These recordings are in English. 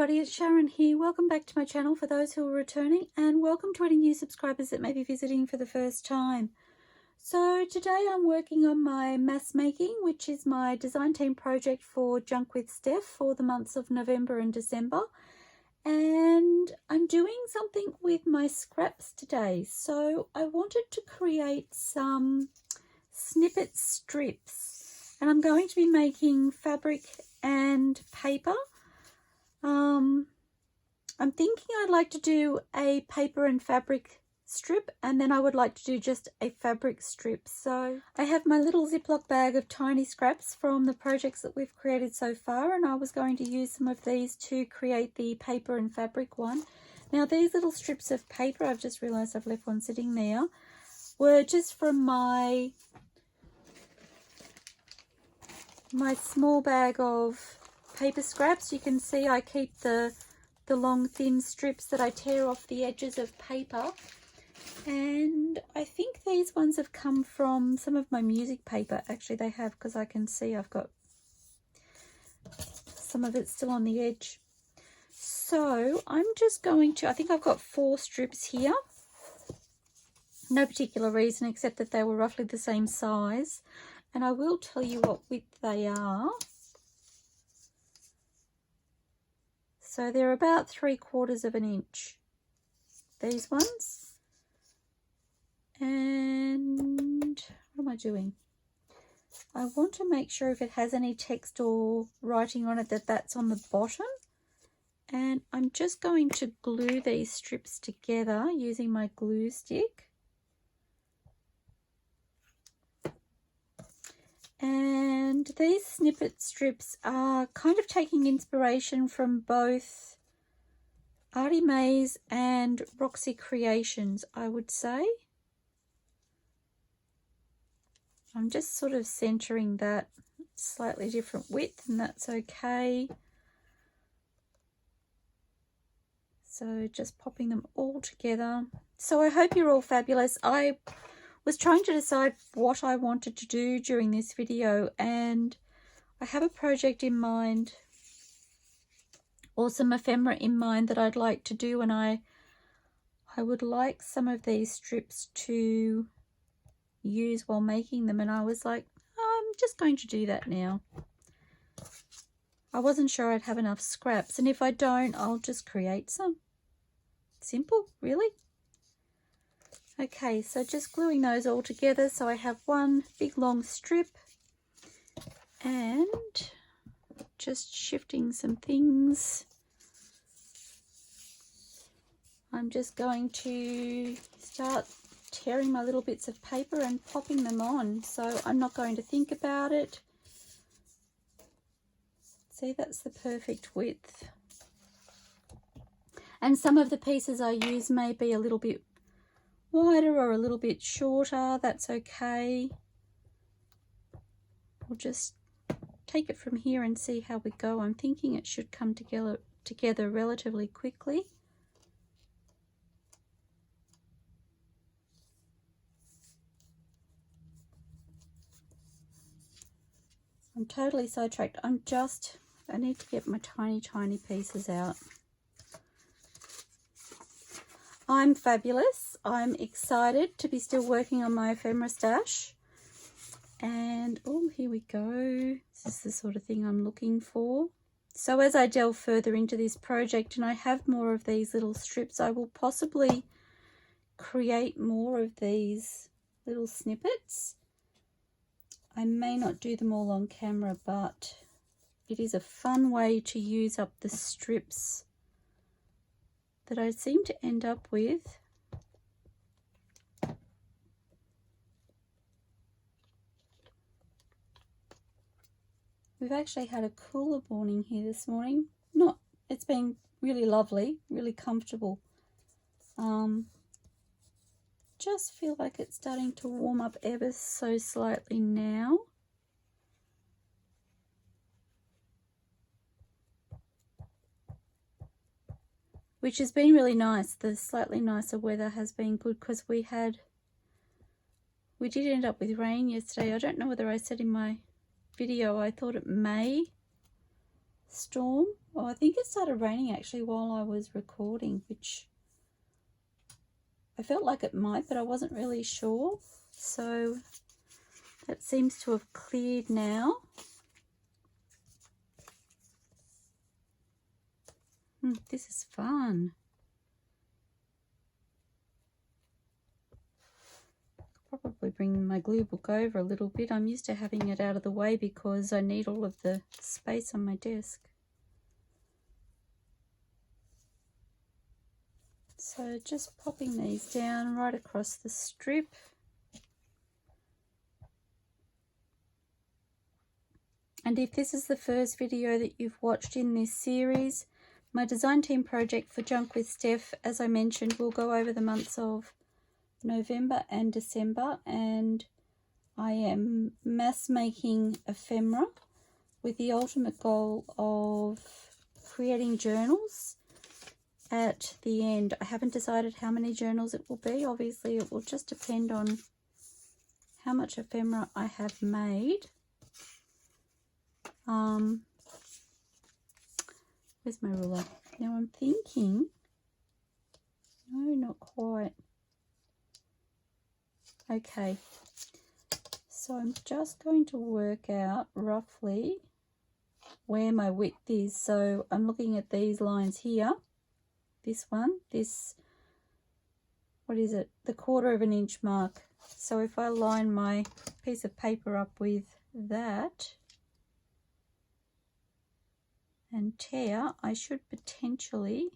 everybody, it's Sharon here. Welcome back to my channel for those who are returning, and welcome to any new subscribers that may be visiting for the first time. So today I'm working on my mass making, which is my design team project for JunkWithSteph for the months of November and December. And I'm doing something with my scraps today. So I wanted to create some snippet strips, and I'm going to be making fabric and paper. I'm thinking I'd like to do a paper and fabric strip, and then I would like to do just a fabric strip. So I have my little Ziploc bag of tiny scraps from the projects that we've created so far, and I was going to use some of these to create the paper and fabric one. Now these little strips of paper, I've just realized I've left one sitting there, were just from my small bag of paper scraps. You can see I keep the long thin strips that I tear off the edges of paper, and I think these ones have come from some of my music paper. Actually they have, because I can see I've got some of it still on the edge. So I'm just going to, I think I've got 4 strips here, no particular reason except that they were roughly the same size, and I will tell you what width they are. So they're about 3/4 of an inch, these ones. And what am I doing? I want to make sure if it has any text or writing on it that that's on the bottom. And I'm just going to glue these strips together using my glue stick. And these snippet strips are kind of taking inspiration from both Artie Mays and Roxy Creations, I would say. I'm just sort of centering that slightly different width, and that's okay. So just popping them all together. So I hope you're all fabulous. I was trying to decide what I wanted to do during this video, and I have a project in mind, or some ephemera in mind, that I'd like to do, and I would like some of these strips to use while making them, and I was like, I'm just going to do that now. I wasn't sure I'd have enough scraps, and if I don't, I'll just create some. Simple, really. Okay, so just gluing those all together. So I have one big long strip, and just shifting some things. I'm just going to start tearing my little bits of paper and popping them on. So I'm not going to think about it. See, that's the perfect width. And some of the pieces I use may be a little bit wider or a little bit shorter. That's okay. We'll just take it from here and see how we go. I'm thinking it should come together relatively quickly. I'm totally sidetracked. I need to get my tiny pieces out. I'm fabulous. I'm excited to be still working on my ephemera stash. And oh, here we go. This is the sort of thing I'm looking for. So as I delve further into this project and I have more of these little strips, I will possibly create more of these little snippets. I may not do them all on camera, but it is a fun way to use up the strips that I seem to end up with. We've actually had a cooler morning here this morning. It's been really lovely, really comfortable. Just feel like it's starting to warm up ever so slightly now. Which has been really nice. The slightly nicer weather has been good, because we did end up with rain yesterday. I don't know whether I said in my video I thought it may storm, Oh, I think it started raining actually while I was recording, which I felt like it might, but I wasn't really sure. So that seems to have cleared now. This is fun. Probably bring my glue book over a little bit. I'm used to having it out of the way because I need all of the space on my desk. So just popping these down right across the strip. And if this is the first video that you've watched in this series, my design team project for Junk with Steph, as I mentioned, will go over the months of November and December, and I am mass making ephemera with the ultimate goal of creating journals at the end. I haven't decided how many journals it will be. Obviously it will just depend on how much ephemera I have made. Where's my ruler? Now I'm thinking, no, not quite. Okay, so I'm just going to work out roughly where my width is. So I'm looking at these lines here, this one, this, what is it, the 1/4 of an inch mark. So if I line my piece of paper up with that and tear, I should potentially,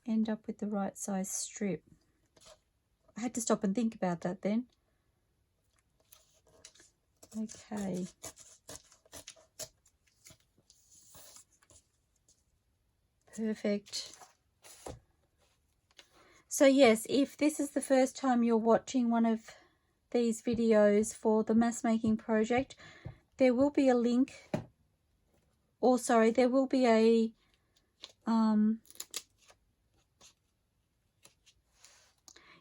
end up with the right size strip. I had to stop and think about that then. Okay. Perfect. So yes, if this is the first time you're watching one of these videos for the mass making project, there will be a link, or sorry, there will be a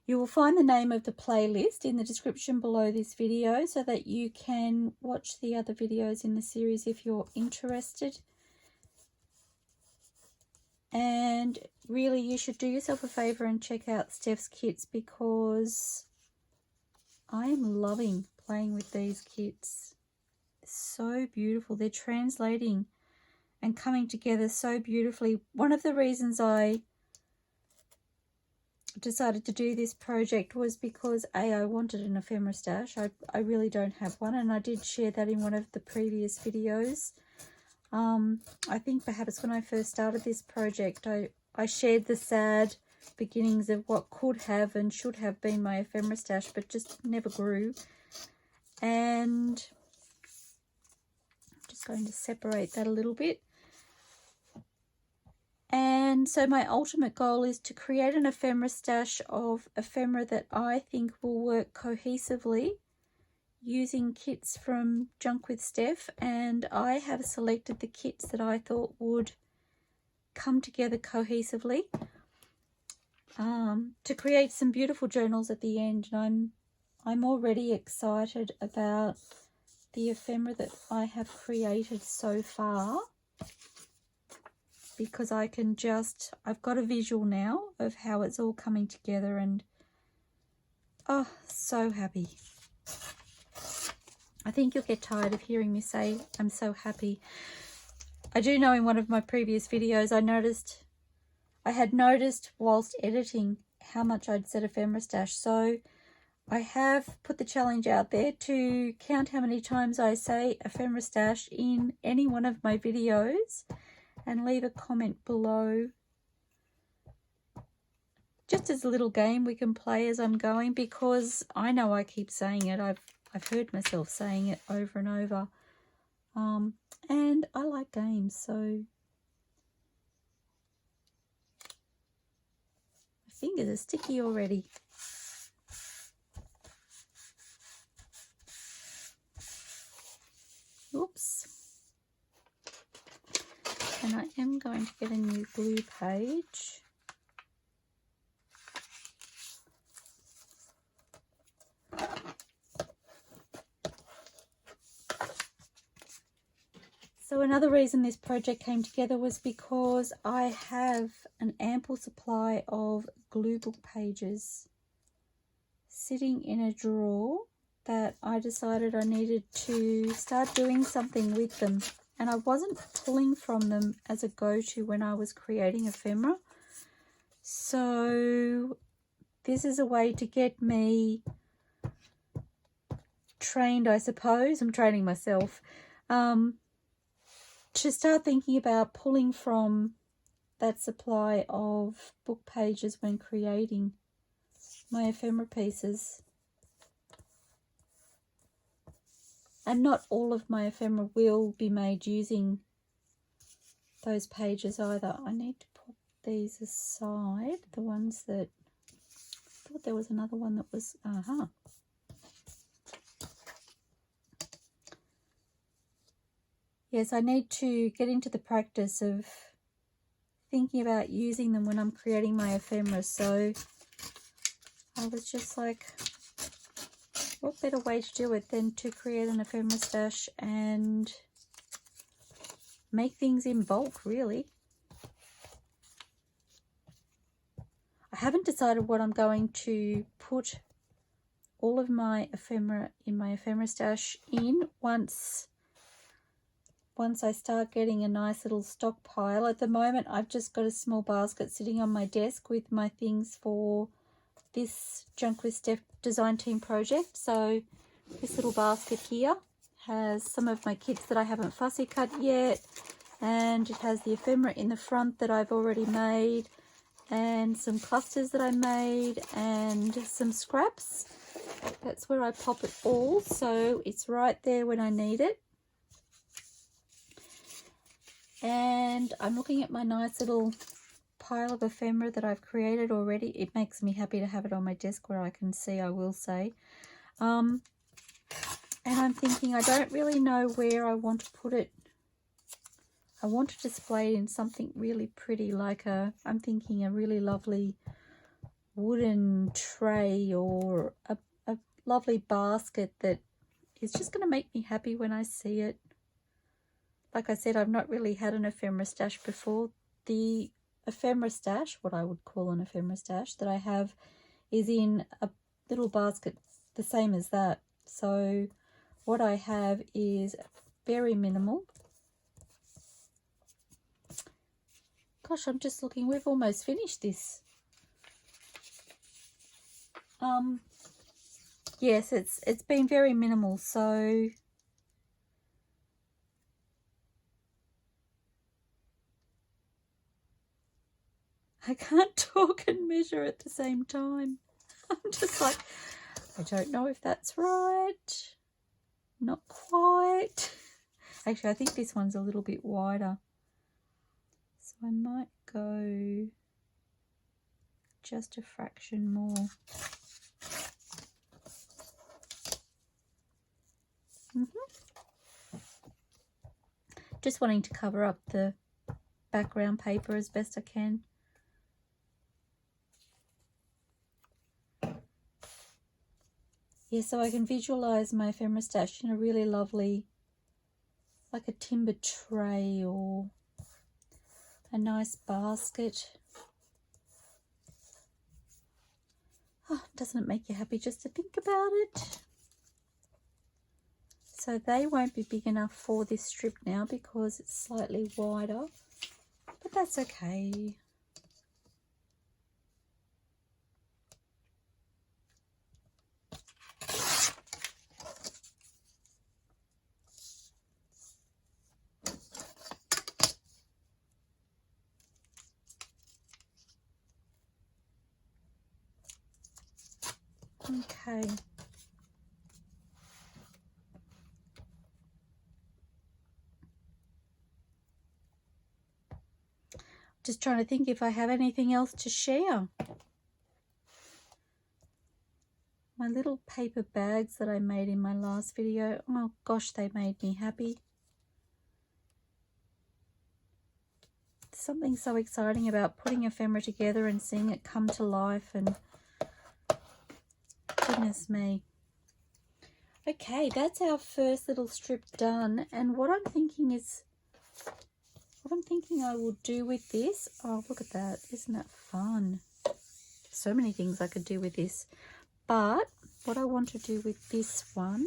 you will find the name of the playlist in the description below this video so that you can watch the other videos in the series if you're interested. And really, you should do yourself a favor and check out Steph's kits, because I am loving playing with these kits. So beautiful. They're translating and coming together so beautifully. One of the reasons I decided to do this project was because I wanted an ephemera stash. I really don't have one, and I did share that in one of the previous videos. I think perhaps when I first started this project, I shared the sad beginnings of what could have and should have been my ephemera stash, but just never grew. And I'm just going to separate that a little bit. And so my ultimate goal is to create an ephemera stash of ephemera that I think will work cohesively using kits from Junk with Steph, and I have selected the kits that I thought would come together cohesively to create some beautiful journals at the end. And I'm already excited about the ephemera that I have created so far, because I can just, I've got a visual now of how it's all coming together, and oh, so happy. I think you'll get tired of hearing me say I'm so happy. I do know in one of my previous videos I had noticed whilst editing how much I'd said ephemera stash. So I have put the challenge out there to count how many times I say ephemera stash in any one of my videos, and leave a comment below, just as a little game we can play as I'm going, because I know I keep saying it. I've heard myself saying it over and over, and I like games, so my fingers are sticky already. Oops. And I am going to get a new glue page. So another reason this project came together was because I have an ample supply of glue book pages sitting in a drawer that I decided I needed to start doing something with them. And I wasn't pulling from them as a go-to when I was creating ephemera. So this is a way to get me trained, I suppose. I'm training myself. To start thinking about pulling from that supply of book pages when creating my ephemera pieces. And not all of my ephemera will be made using those pages either. I need to put these aside, the ones that, I thought there was another one that was, Yes, I need to get into the practice of thinking about using them when I'm creating my ephemera. So I was just like, what better way to do it than to create an ephemera stash and make things in bulk, really. I haven't decided what I'm going to put all of my ephemera in my ephemera stash in once I start getting a nice little stockpile. At the moment, I've just got a small basket sitting on my desk with my things for this Junk with Steph design team project. So this little basket here has some of my kits that I haven't fussy cut yet, and it has the ephemera in the front that I've already made, and some clusters that I made, and some scraps. That's where I pop it all, so it's right there when I need it. And I'm looking at my nice little pile of ephemera that I've created already. It makes me happy to have it on my desk where I can see, I will say. And I'm thinking I don't really know where I want to put it. I want to display it in something really pretty, like I'm thinking a really lovely wooden tray or a lovely basket that is just going to make me happy when I see it. Like I said, I've not really had an ephemera stash before. The ephemera stash, what I would call an ephemera stash that I have, is in a little basket the same as that. So what I have is very minimal. Gosh, I'm just looking, we've almost finished this. Yes, it's been very minimal, so I can't talk and measure at the same time. I'm just like, I don't know if that's right. Not quite. Actually, I think this one's a little bit wider. So I might go just a fraction more. Just wanting to cover up the background paper as best I can. Yeah, so I can visualize my ephemera stash in a really lovely, like a timber tray or a nice basket. Oh, doesn't it make you happy just to think about it? So they won't be big enough for this strip now because it's slightly wider, but that's okay. Okay. Just trying to think if I have anything else to share. My little paper bags that I made in my last video, oh gosh, they made me happy. Something so exciting about putting ephemera together and seeing it come to life, and goodness me. Okay, that's our first little strip done, and what I'm thinking is What I'm thinking I will do with this, oh look at that, isn't that fun? So many things I could do with this. But what I want to do with this one,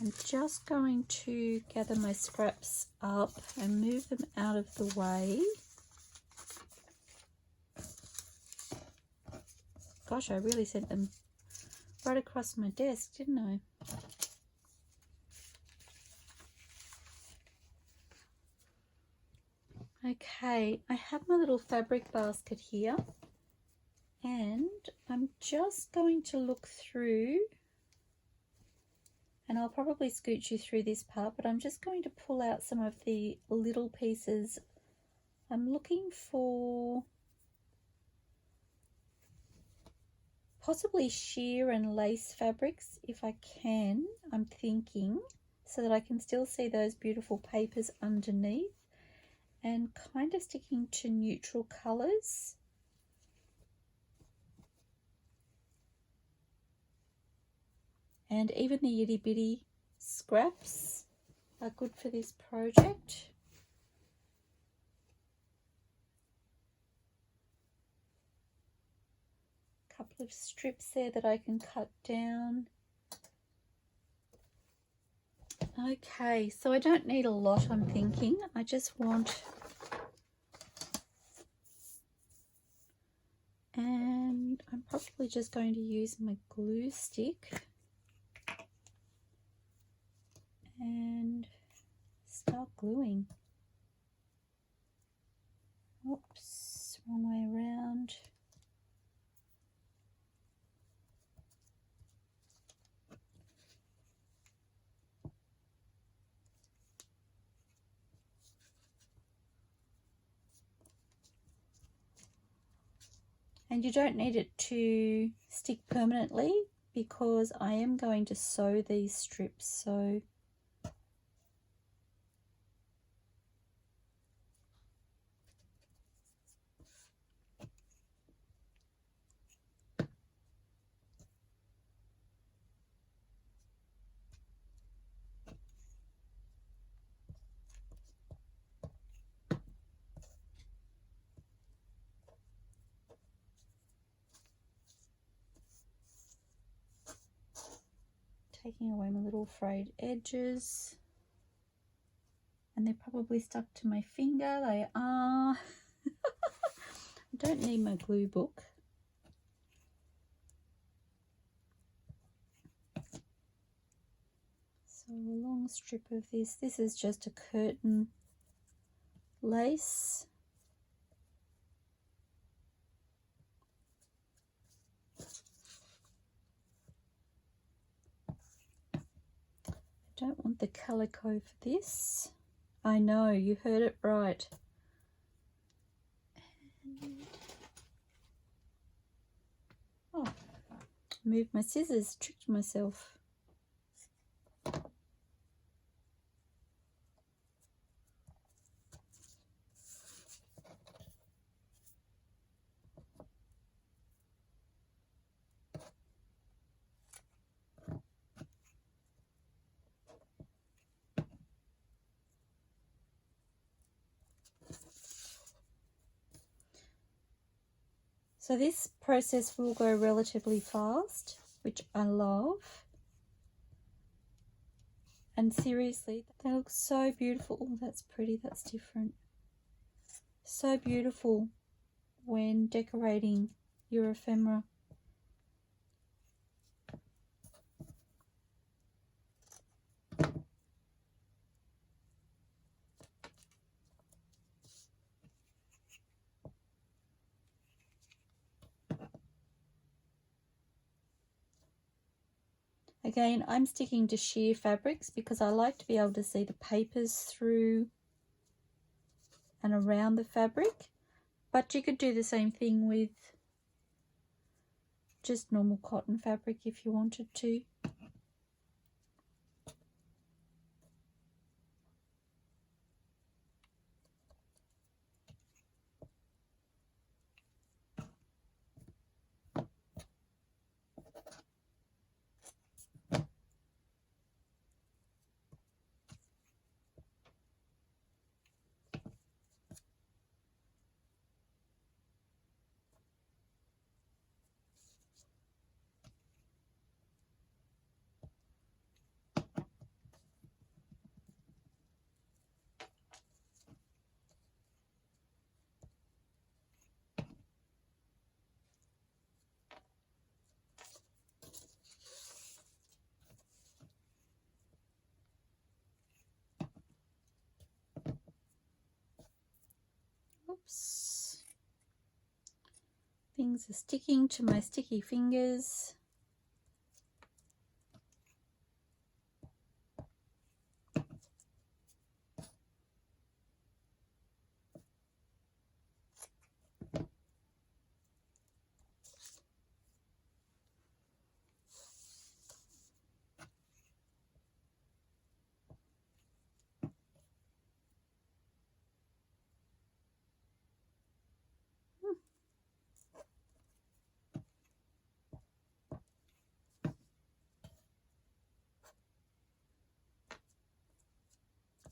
I'm just going to gather my scraps up and move them out of the way. Gosh, I really sent them right across my desk, didn't I? Okay, I have my little fabric basket here, and I'm just going to look through, and I'll probably scoot you through this part, but I'm just going to pull out some of the little pieces. I'm looking for possibly sheer and lace fabrics if I can, I'm thinking, so that I can still see those beautiful papers underneath, and kind of sticking to neutral colours. And even the itty bitty scraps are good for this project. Couple of strips there that I can cut down. Okay, so I don't need a lot, I'm thinking. I just want, and I'm probably just going to use my glue stick and start gluing. Oops, wrong way around. And you don't need it to stick permanently because I am going to sew these strips. So taking away my little frayed edges. And they're probably stuck to my finger. They are. I don't need my glue book. So a long strip of this. This is just a curtain lace. I don't want the calico for this. I know, you heard it right. And, oh, moved my scissors, tricked myself. So this process will go relatively fast, which I love. And seriously, they look so beautiful. Oh, that's pretty, that's different. So beautiful when decorating your ephemera. Again, I'm sticking to sheer fabrics because I like to be able to see the papers through and around the fabric, but you could do the same thing with just normal cotton fabric if you wanted to. Oops. Things are sticking to my sticky fingers.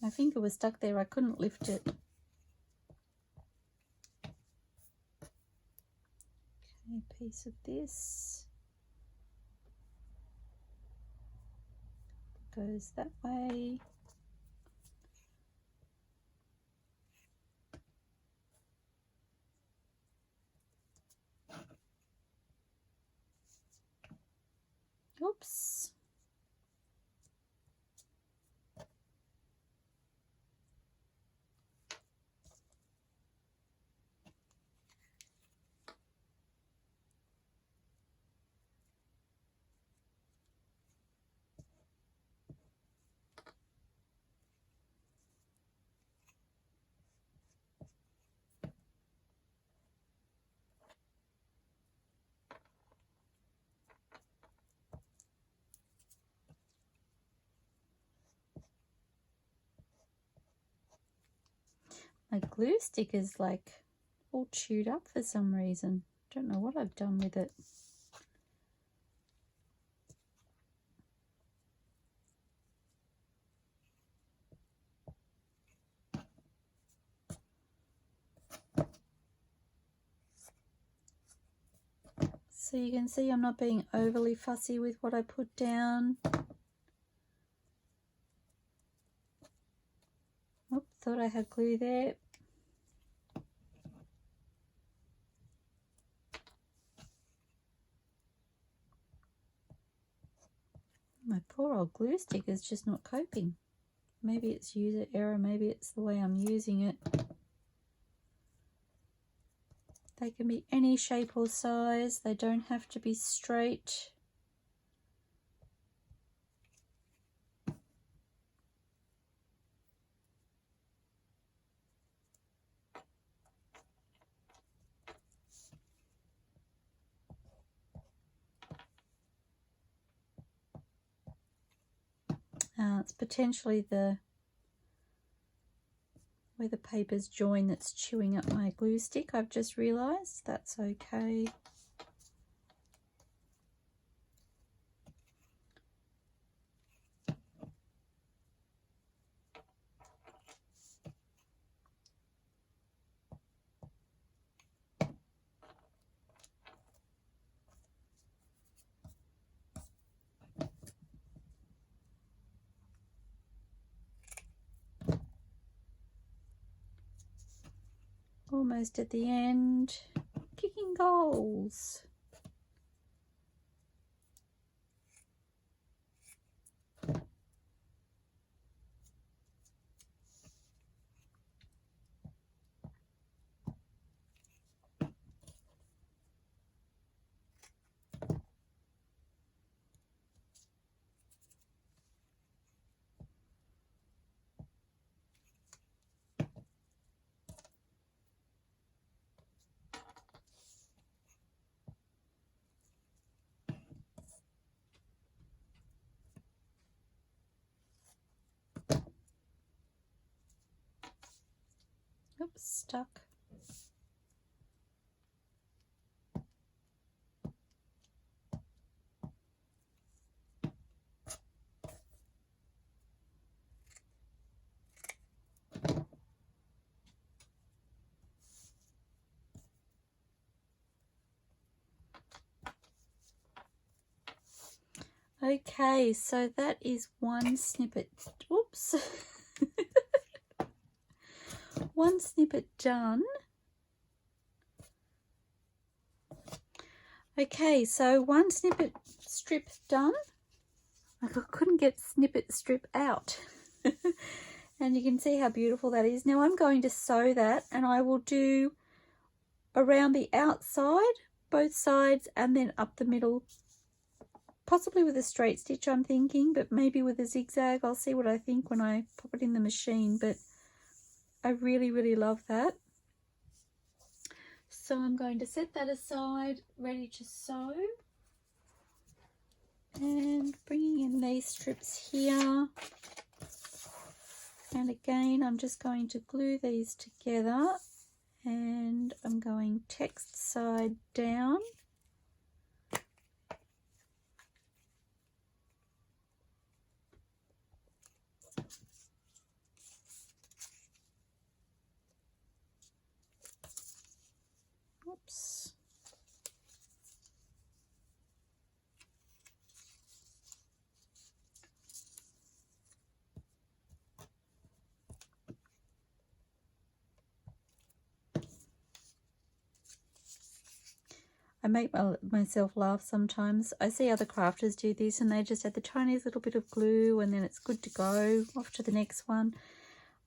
My finger was stuck there, I couldn't lift it. Okay, a piece of this goes that way. Oops. My glue stick is like all chewed up for some reason. Don't know what I've done with it. So you can see I'm not being overly fussy with what I put down. Oh, thought I had glue there. My poor old glue stick is just not coping. Maybe it's user error, maybe it's the way I'm using it. They can be any shape or size, they don't have to be straight. It's potentially where the paper's join that's chewing up my glue stick. I've just realised. That's okay. Almost at the end. Kicking goals. Oops, stuck. Okay, so that is one snippet. Oops. One snippet done. Okay, so one snippet strip done. I couldn't get snippet strip out. And you can see how beautiful that is. Now I'm going to sew that, and I will do around the outside, both sides, and then up the middle, possibly with a straight stitch I'm thinking, but maybe with a zigzag. I'll see what I think when I pop it in the machine, but I really, really love that. So I'm going to set that aside, ready to sew. And bringing in these strips here. And again, I'm just going to glue these together, and I'm going text side down. Oops. I make myself laugh sometimes. I see other crafters do this and they just add the tiniest little bit of glue and then it's good to go. Off to the next one.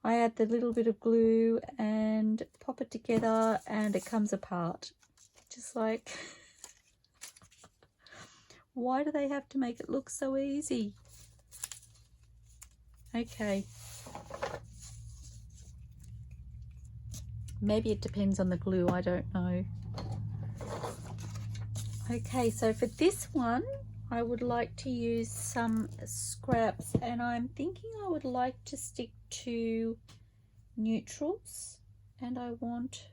I add the little bit of glue and pop it together and it comes apart. Just like, why do they have to make it look so easy? Okay. Maybe it depends on the glue, I don't know. Okay, so for this one, I would like to use some scraps, and I'm thinking I would like to stick to neutrals, and I want,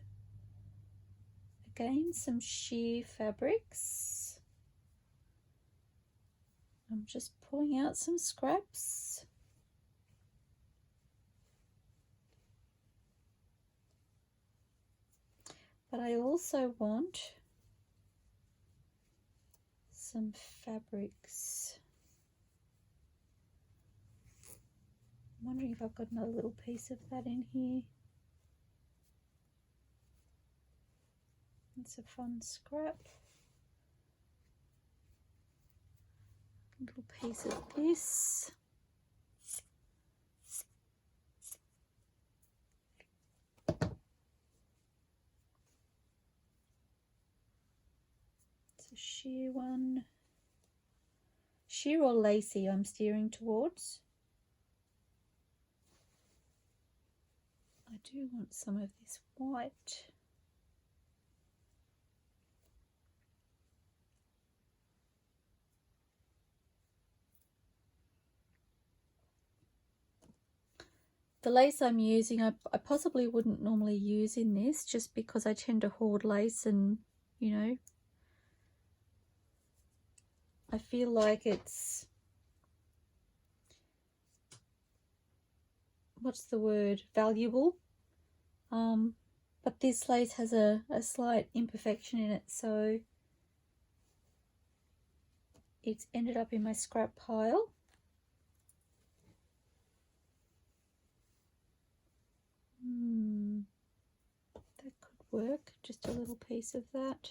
again, some sheer fabrics. I'm just pulling out some scraps. But I also want some fabrics. I'm wondering if I've got another little piece of that in here. It's a fun scrap. A little piece of this. It's a sheer one. Sheer or lacy I'm steering towards. I do want some of this white. The lace I'm using, I possibly wouldn't normally use in this just because I tend to hoard lace and, you know, I feel like it's, what's the word, valuable. But this lace has a slight imperfection in it, so it's ended up in my scrap pile. That could work, just a little piece of that.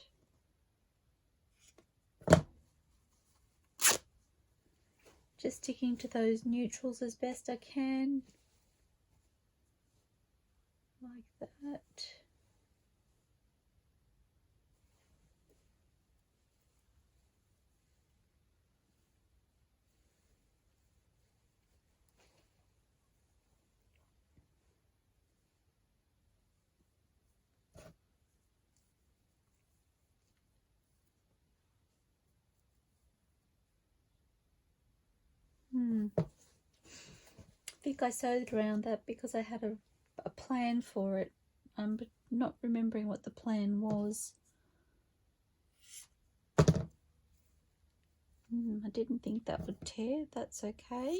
Just sticking to those neutrals as best I can. Like that. I think I sewed around that because I had a plan for it, but not remembering what the plan was. I didn't think that would tear. That's okay.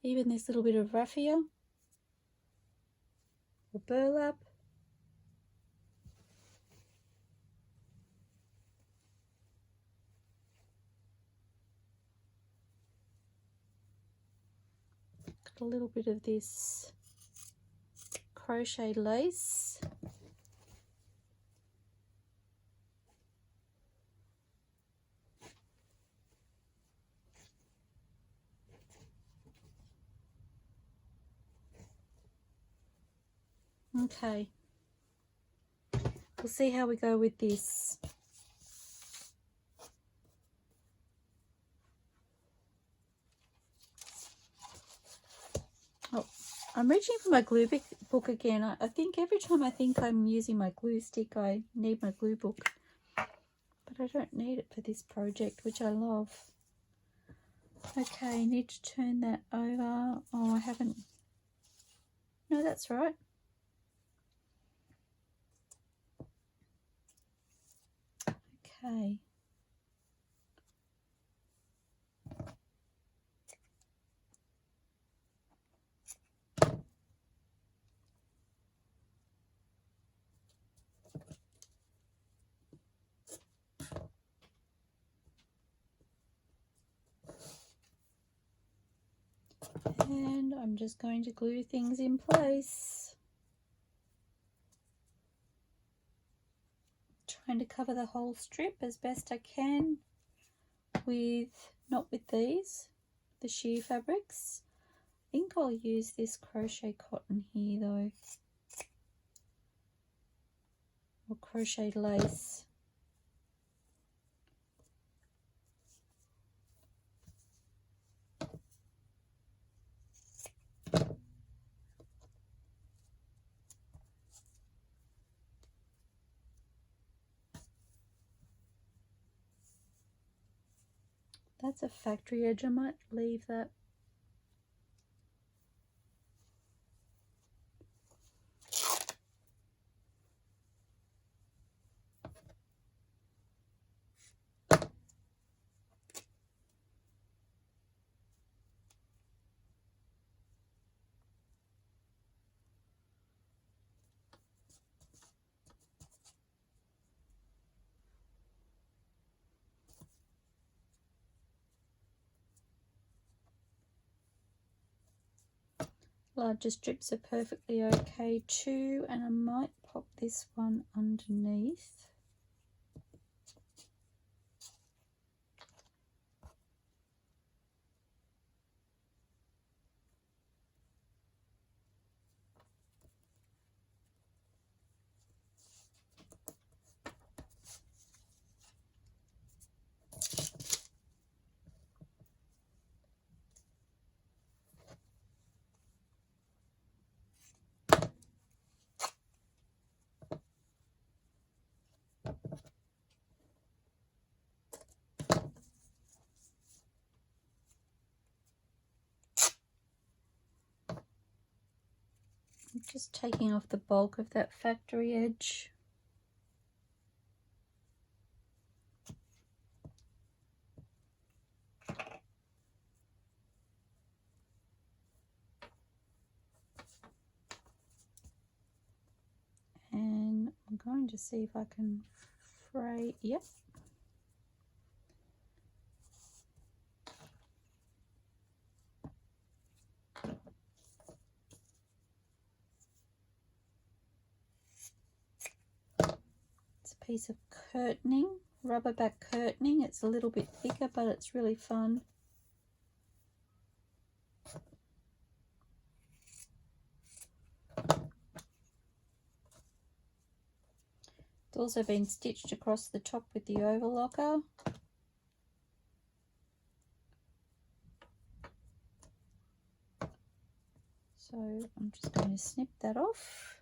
Even this little bit of raffia or burlap. Got a little bit of this crochet lace. Okay, we'll see how we go with this. Oh, I'm reaching for my glue book again. I think every time I think I'm using my glue stick, I need my glue book. But I don't need it for this project, which I love. Okay, need to turn that over. Oh, I haven't. No, that's right. Okay. And I'm just going to glue things in place. Trying to cover the whole strip as best I can with, not with these, the sheer fabrics. I think I'll use this crochet cotton here though, or crochet lace. That's a factory edge, I might leave that. Larger strips are perfectly okay too, and I might pop this one underneath. I'm just taking off the bulk of that factory edge. And I'm going to see if I can fray, yep. It's a piece of curtaining, rubber back curtaining. It's a little bit thicker, but it's really fun. It's also been stitched across the top with the overlocker. So I'm just going to snip that off.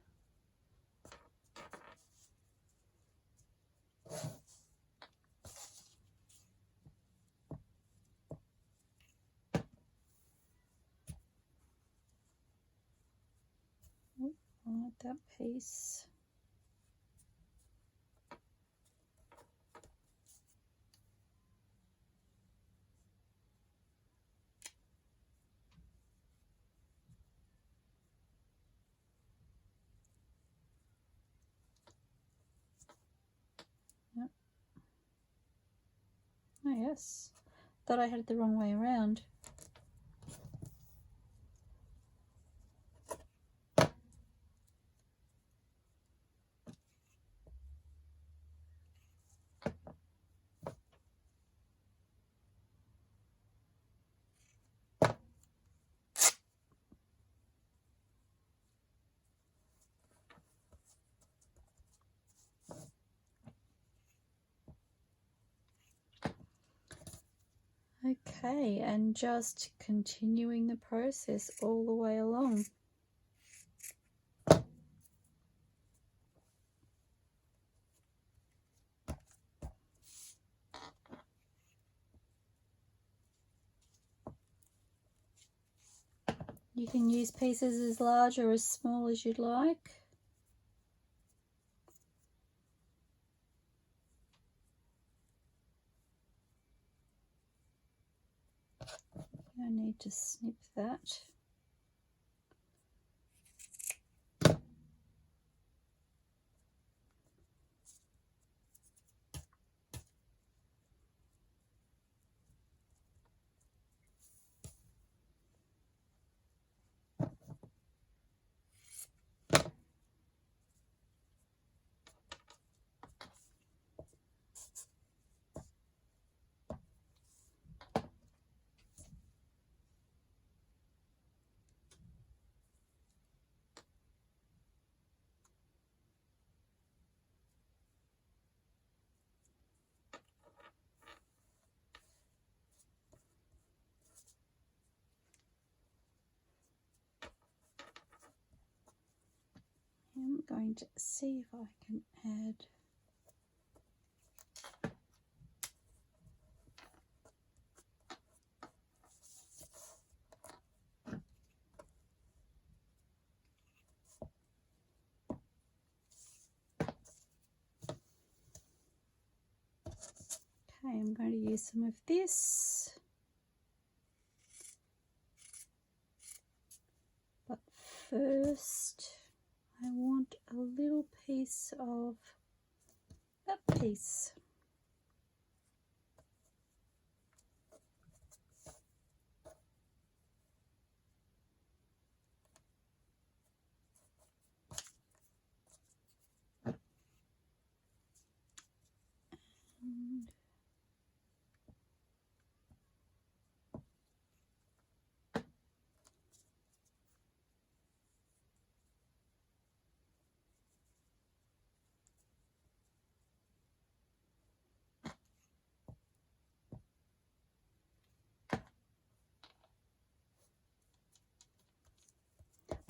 Right, that piece. Yep. Oh yes, thought I had it the wrong way around. Okay, and just continuing the process all the way along. You can use pieces as large or as small as you'd like. I need to snip that. I'm going to see if I can add okay, I'm going to use some of this, but first I want a little piece of that piece.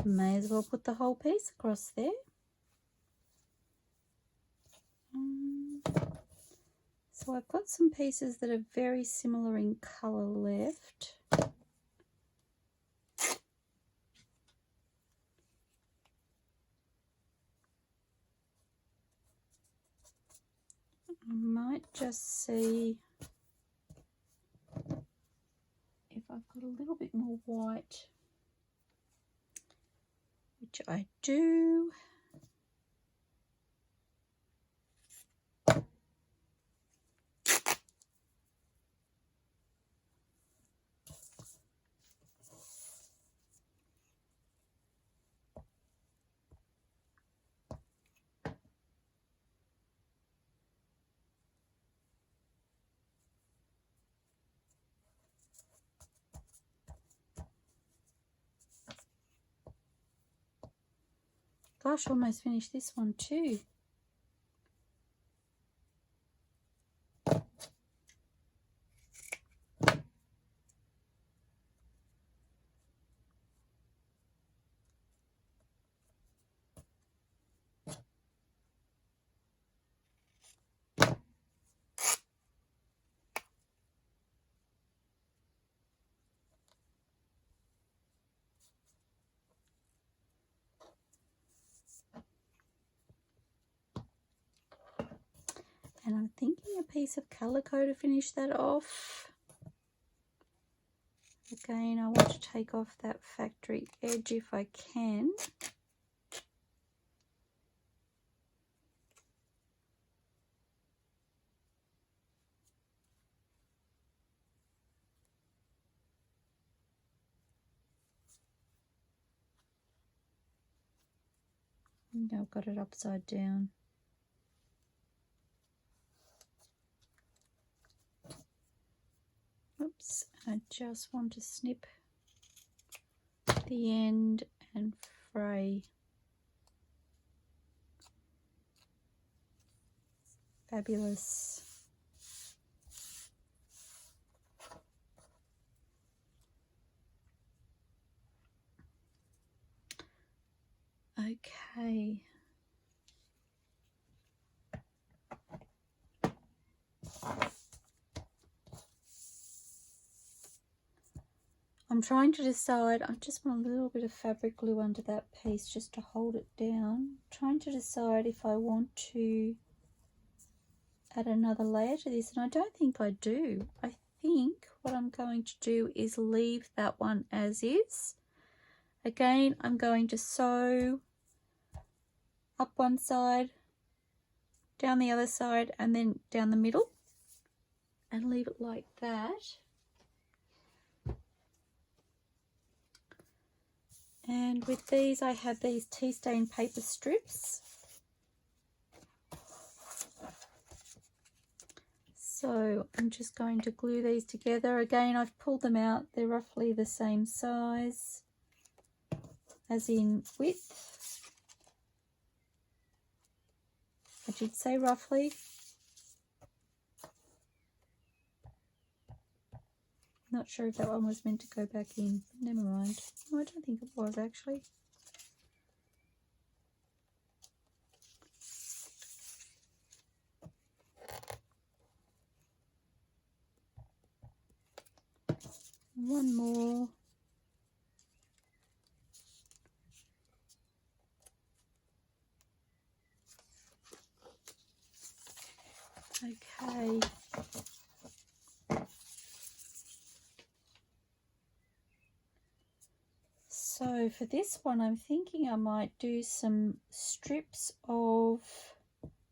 May as well put the whole piece across there. So I've got some pieces that are very similar in colour left. I might just see if I've got a little bit more white, which I do. Gosh, almost finished this one too. And I'm thinking a piece of calico to finish that off. Again, I want to take off that factory edge if I can. And I've got it upside down. Oops, I just want to snip the end and fray. Fabulous. Okay. I'm trying to decide, I just want a little bit of fabric glue under that piece just to hold it down. Trying to decide if I want to add another layer to this, and I don't think I do. I think what I'm going to do is leave that one as is. Again, I'm going to sew up one side, down the other side, and then down the middle, and leave it like that. And with these, I have these tea stain paper strips. So I'm just going to glue these together. Again, I've pulled them out. They're roughly the same size, as in width. I did say roughly. Not sure if that one was meant to go back in. Never mind. No, I don't think it was actually. One more. Okay. So for this one, I'm thinking I might do some strips of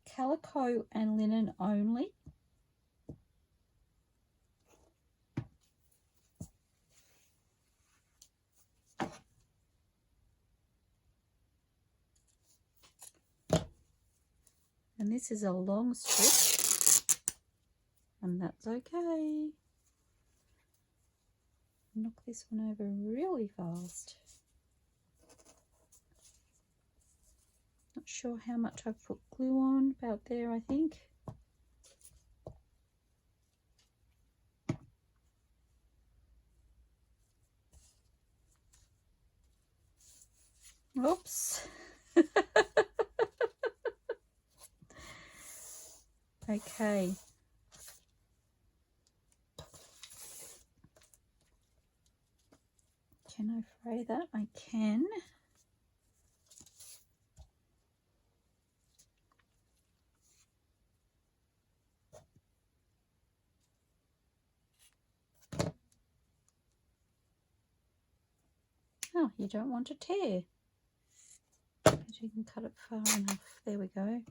calico and linen only. And this is a long strip, and that's okay. Knock this one over really fast. Not sure how much I've put glue on, about there I think. Oops. Okay. Can I fray that? I can. Oh, you don't want to tear. But you can cut it far enough. There we go.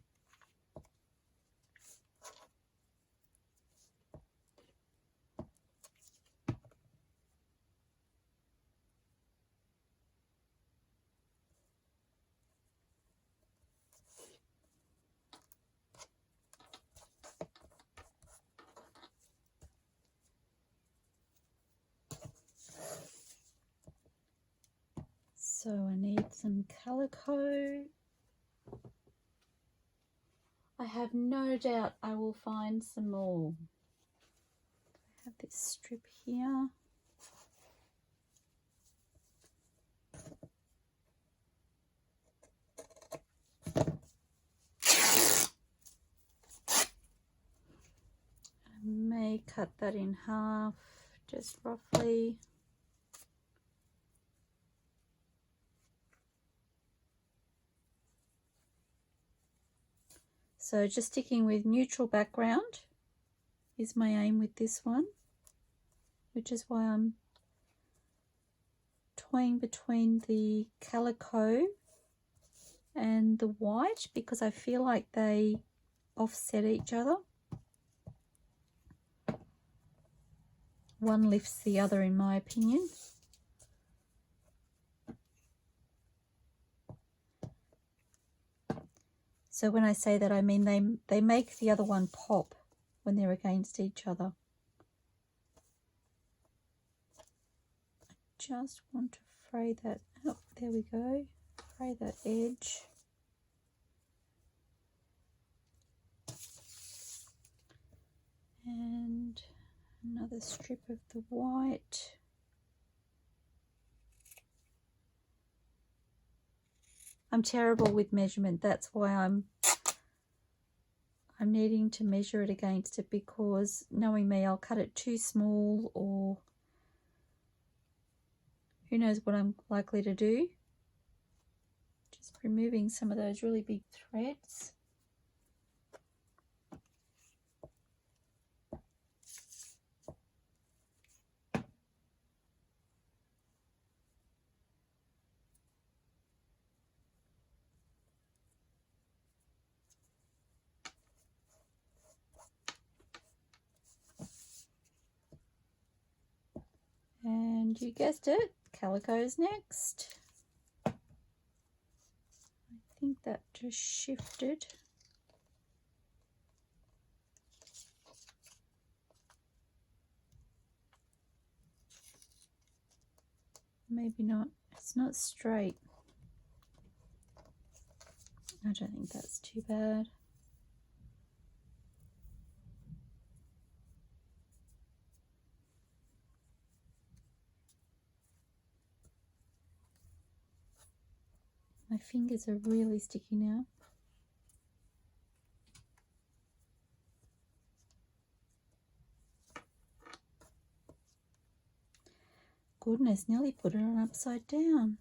So I need some calico. I have no doubt I will find some more. I have this strip here. I may cut that in half, just roughly. So just sticking with neutral background is my aim with this one, which is why I'm toying between the calico and the white, because I feel like they offset each other. One lifts the other in my opinion. So when I say that, I mean they make the other one pop when they're against each other. I just want to fray that. Oh, there we go. Fray that edge. And another strip of the white. I'm terrible with measurement. That's why I'm needing to measure it against it, because knowing me, I'll cut it too small, or who knows what I'm likely to do. Just removing some of those really big threads. And you guessed it, calico's next. I think that just shifted. Maybe not. It's not straight. I don't think that's too bad. My fingers are really sticky now. Goodness, nearly put it on upside down.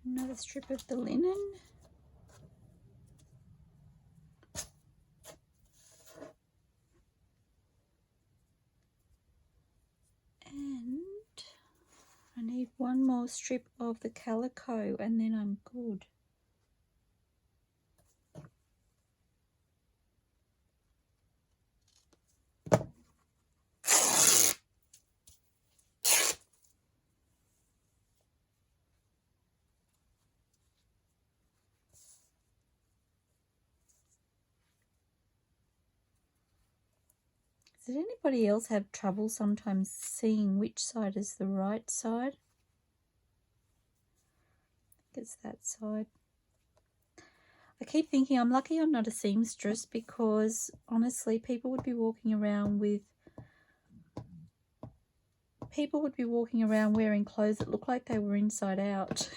Another strip of the linen. And I need one more strip of the calico and then I'm good. Does anybody else have trouble sometimes seeing which side is the right side? I think it's that side. I keep thinking I'm lucky I'm not a seamstress, because honestly people would be walking around wearing clothes that look like they were inside out.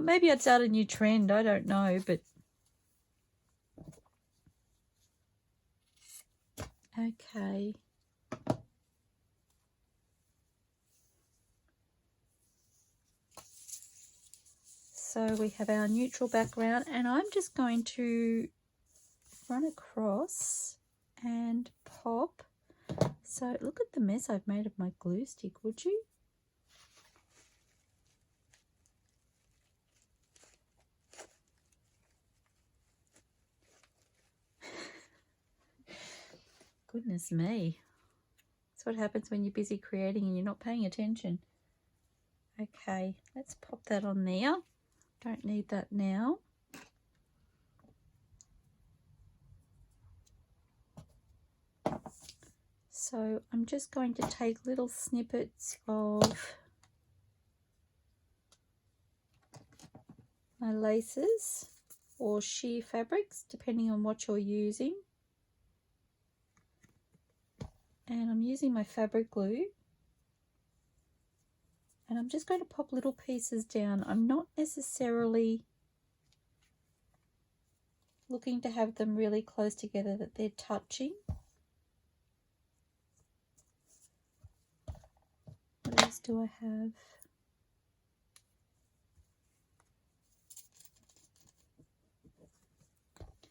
Maybe I'd start a new trend, I don't know, but okay. So we have our neutral background, and I'm just going to run across and pop. So look at the mess I've made of my glue stick, would you? Goodness me. That's what happens when you're busy creating and you're not paying attention. Okay, let's pop that on there. Don't need that now. So I'm just going to take little snippets of my laces or sheer fabrics, depending on what you're using. And I'm using my fabric glue. And I'm just going to pop little pieces down. I'm not necessarily looking to have them really close together that they're touching. What else do I have?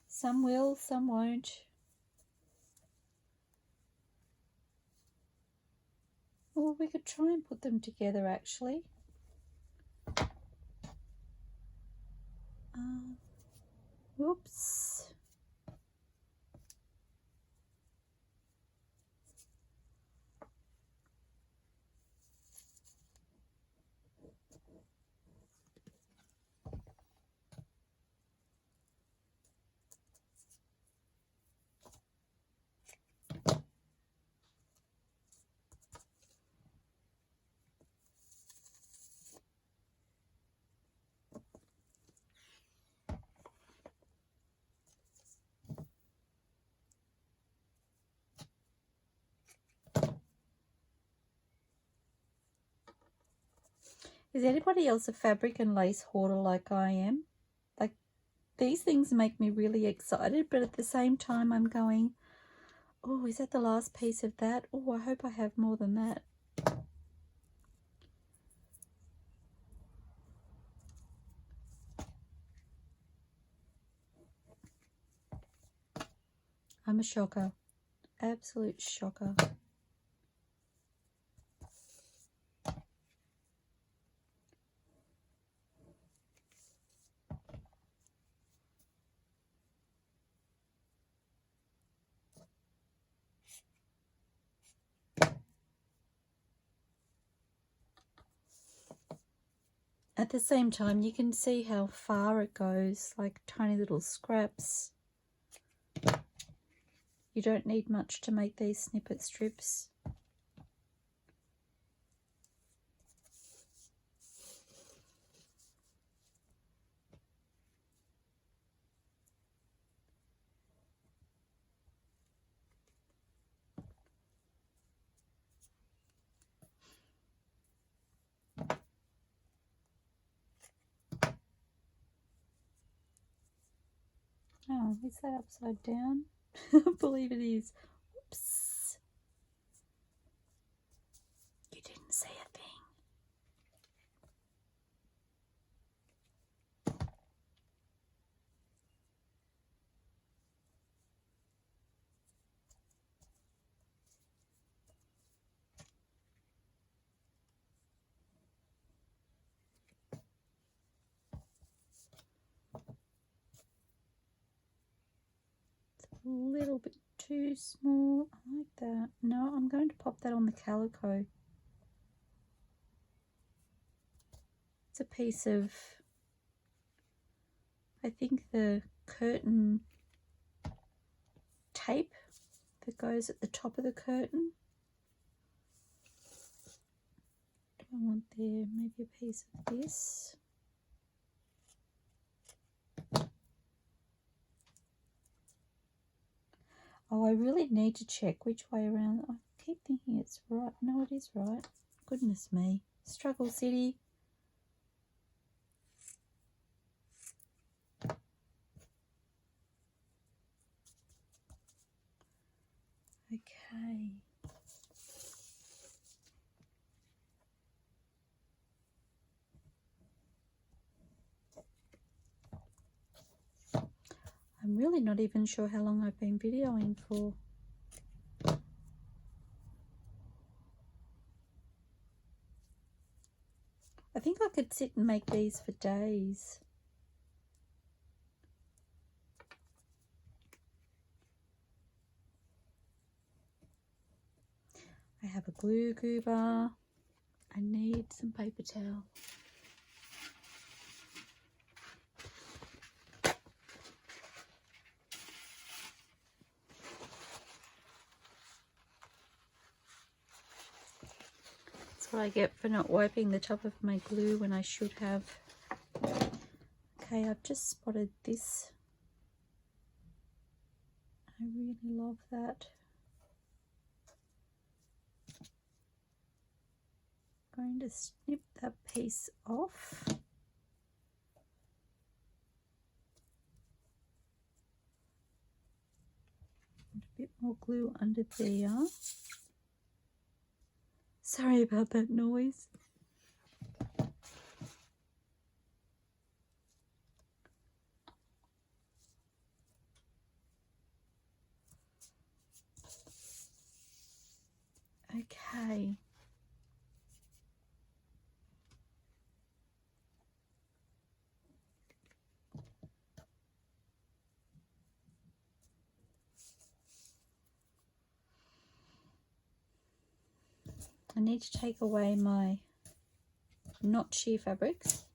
Some will, some won't. Well, we could try and put them together actually. Whoops. Is anybody else a fabric and lace hoarder like I am? Like, these things make me really excited, but at the same time I'm going, oh, is that the last piece of that? Oh, I hope I have more than that. I'm a shocker. Absolute shocker. At the same time, you can see how far it goes, like tiny little scraps. You don't need much to make these snippet strips. Oh, is that upside down? I believe it is. Oops. You didn't see a thing. A little bit too small. I like that. No, I'm going to pop that on the calico. It's a piece of, I think, the curtain tape that goes at the top of the curtain. What do I want there? Maybe a piece of this. Oh, I really need to check which way around. I keep thinking it's right. No, it is right. Goodness me. Struggle City. Okay. I'm really not even sure how long I've been videoing for. I think I could sit and make these for days. I have a glue goober. I need some paper towel. That's what I get for not wiping the top of my glue when I should have. Okay, I've just spotted this. I really love that. I'm going to snip that piece off. A bit more glue under there. Sorry about that noise. Okay. I need to take away my not sheer fabrics.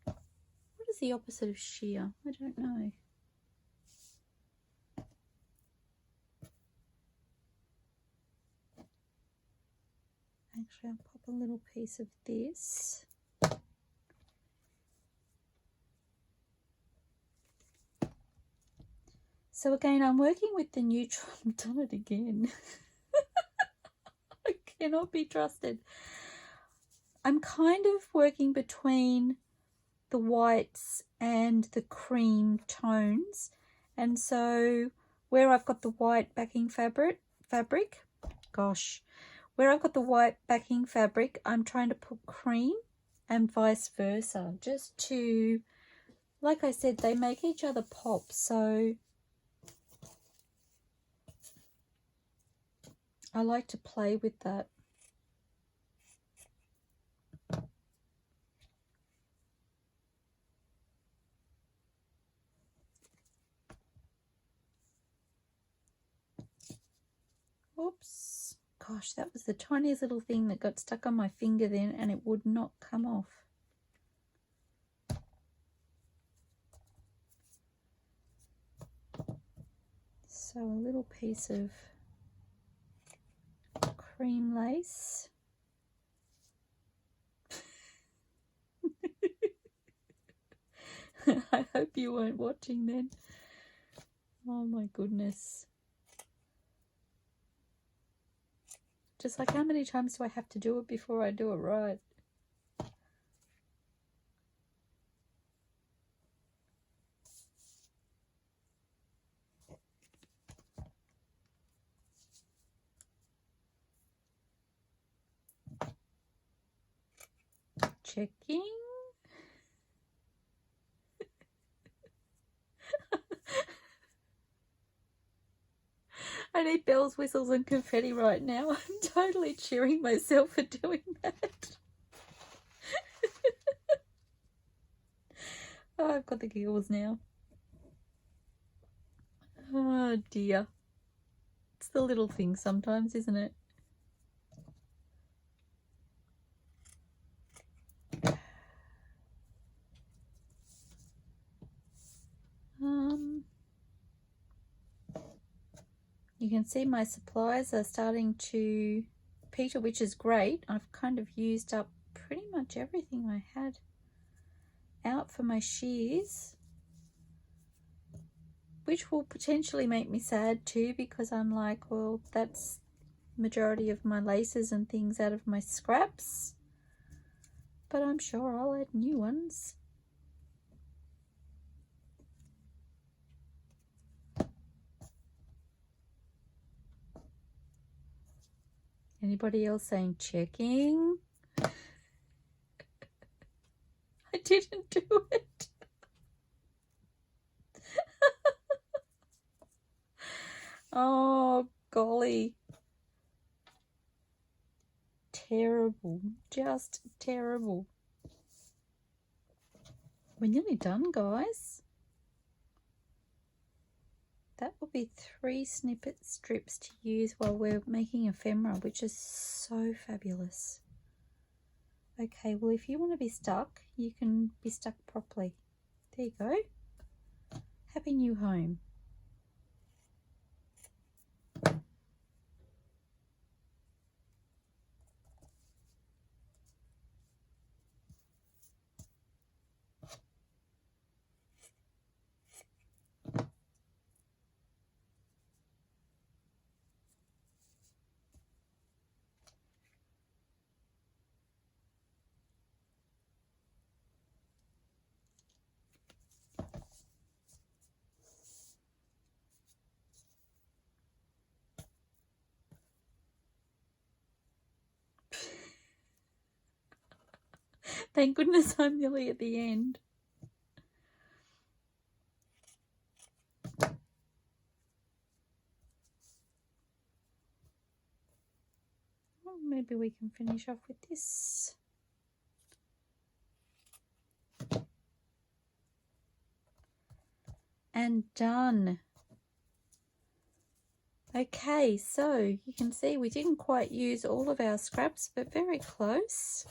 What is the opposite of sheer? I don't know. Actually, I'll pop a little piece of this. So again, I'm working with the neutral. I've done it again. I cannot be trusted. I'm kind of working between the whites and the cream tones, and so where I've got the white backing fabric, where I've got the white backing fabric, I'm trying to put cream, and vice versa, just to, like I said, they make each other pop, so I like to play with that. Oops. Gosh, that was the tiniest little thing that got stuck on my finger then, and it would not come off. So a little piece of cream lace. I hope you weren't watching then. Oh my goodness. Just like, how many times do I have to do it before I do it right? Checking. I need bells, whistles and confetti right now. I'm totally cheering myself for doing that. Oh, I've got the giggles now. Oh dear. It's the little things sometimes, isn't it? You can see my supplies are starting to peter, which is great. I've kind of used up pretty much everything I had out for my shears, which will potentially make me sad too, because I'm like, well, that's the majority of my laces and things out of my scraps, but I'm sure I'll add new ones. Anybody else saying checking? I didn't do it. Oh, golly. Terrible. Just terrible. We're nearly done, guys. That will be 3 snippet strips to use while we're making ephemera, which is so fabulous. Okay, well, if you want to be stuck, you can be stuck properly. There you go. Happy new home. Thank goodness I'm nearly at the end. Well, maybe we can finish off with this. And done. Okay, so you can see we didn't quite use all of our scraps, but very close.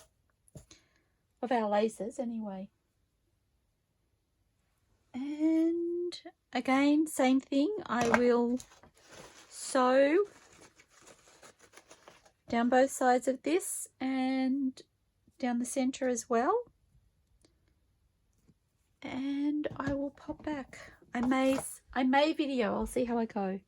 Of our laces anyway. And again, same thing, I will sew down both sides of this and down the center as well, and I will pop back. I may video, I'll see how I go.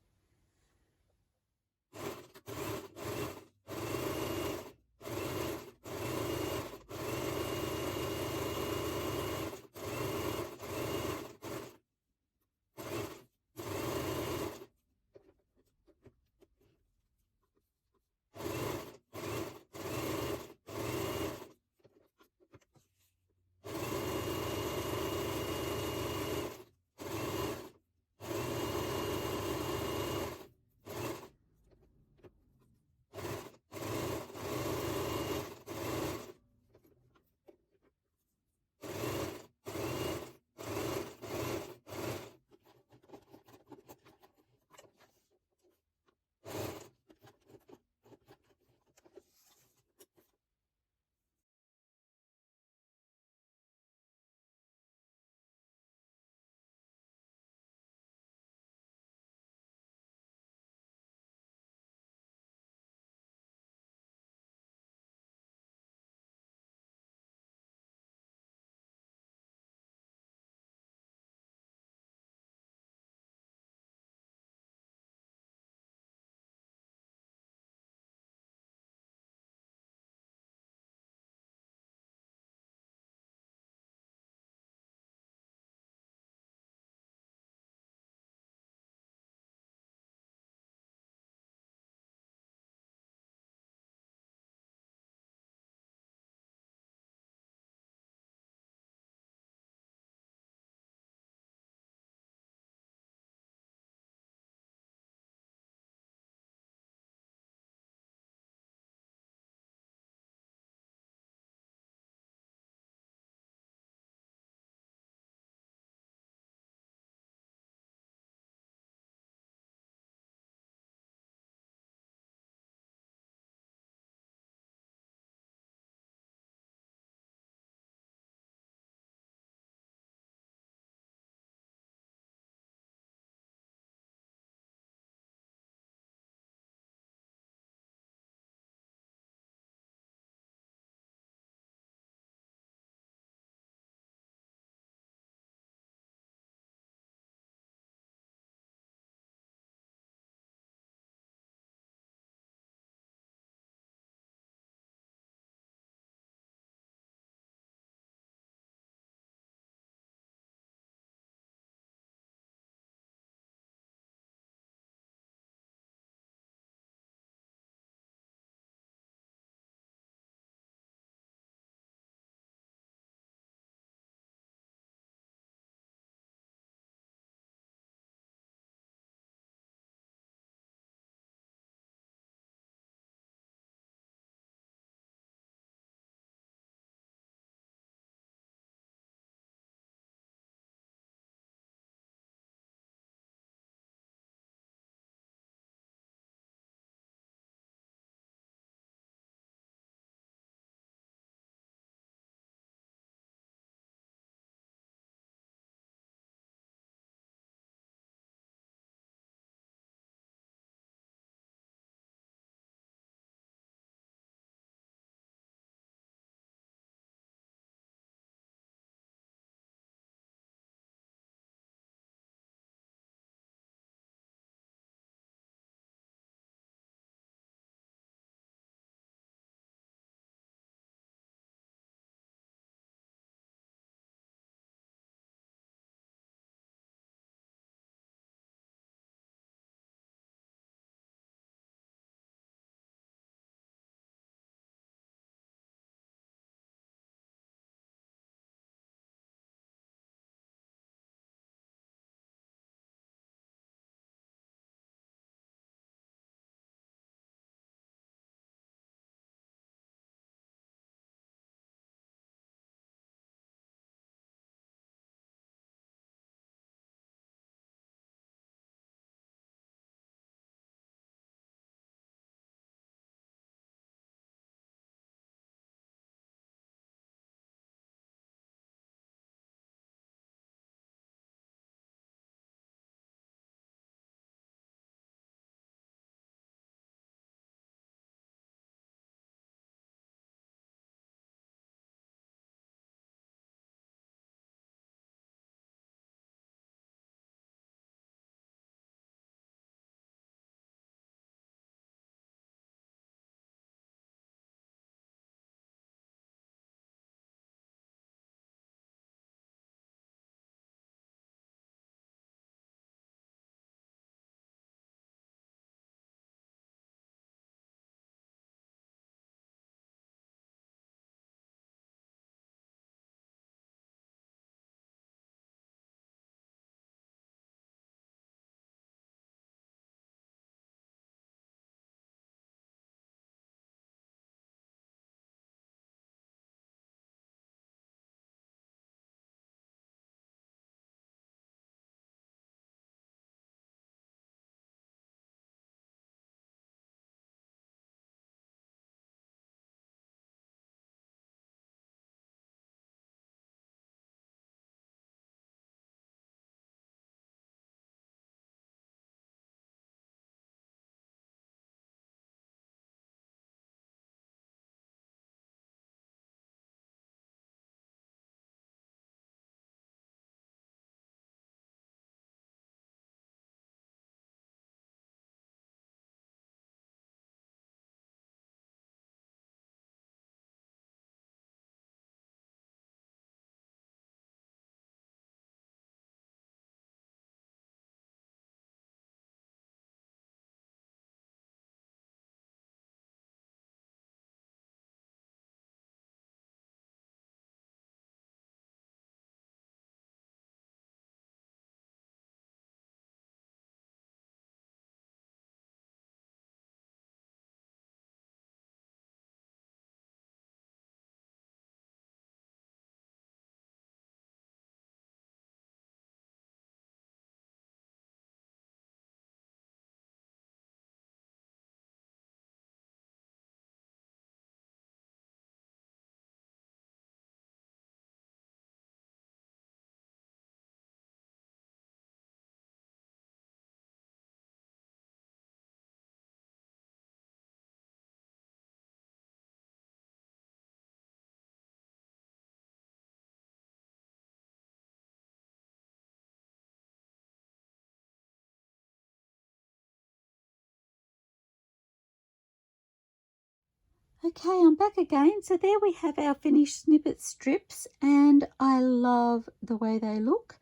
Okay, I'm back again. So there we have our finished snippet strips, and I love the way they look.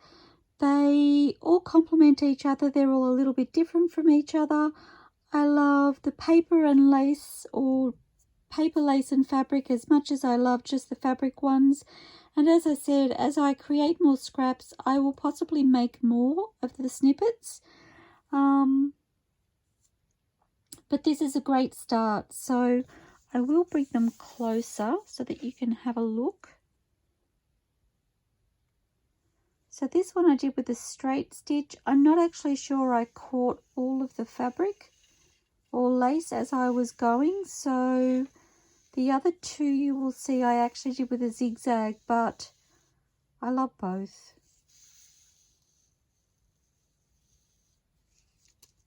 They all complement each other. They're all a little bit different from each other. I love the paper and lace, or paper, lace and fabric, as much as I love just the fabric ones. And as I said, as I create more scraps, I will possibly make more of the snippets. But this is a great start. So I will bring them closer so that you can have a look. So this one I did with a straight stitch. I'm not actually sure I caught all of the fabric or lace as I was going. So the other two you will see I actually did with a zigzag, but I love both.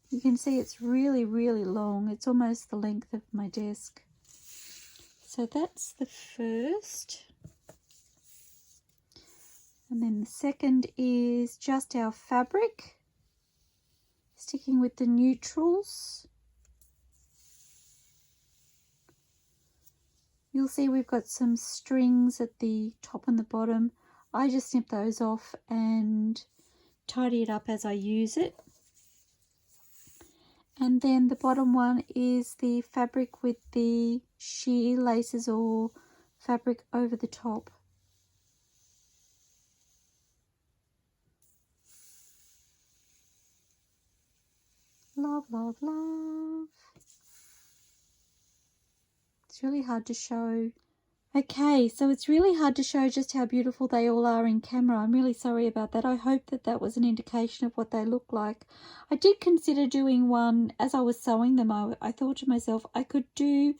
You can see it's really, really long. It's almost the length of my desk. So that's the first. And then the second is just our fabric, sticking with the neutrals. You'll see we've got some strings at the top and the bottom. I just snip those off and tidy it up as I use it. And then the bottom one is the fabric with the sheer laces or fabric over the top. Love, love, love. It's really hard to show. Okay, so it's really hard to show just how beautiful they all are in camera. I'm really sorry about that. I hope that that was an indication of what they look like. I did consider doing one as I was sewing them. I thought to myself I could do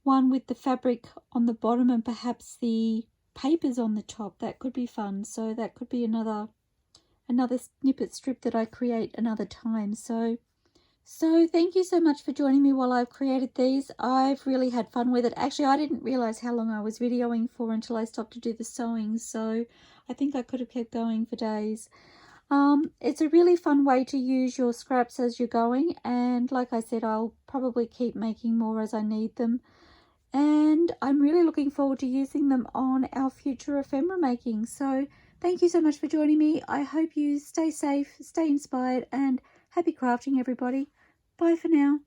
one with the fabric on the bottom and perhaps the papers on the top. That could be fun. So that could be another snippet strip that I create another time. So thank you so much for joining me while I've created these. I've really had fun with it. Actually, I didn't realize how long I was videoing for until I stopped to do the sewing. So I think I could have kept going for days. It's a really fun way to use your scraps as you're going. And like I said, I'll probably keep making more as I need them. And I'm really looking forward to using them on our future ephemera making. So thank you so much for joining me. I hope you stay safe, stay inspired, and happy crafting, everybody. Bye for now.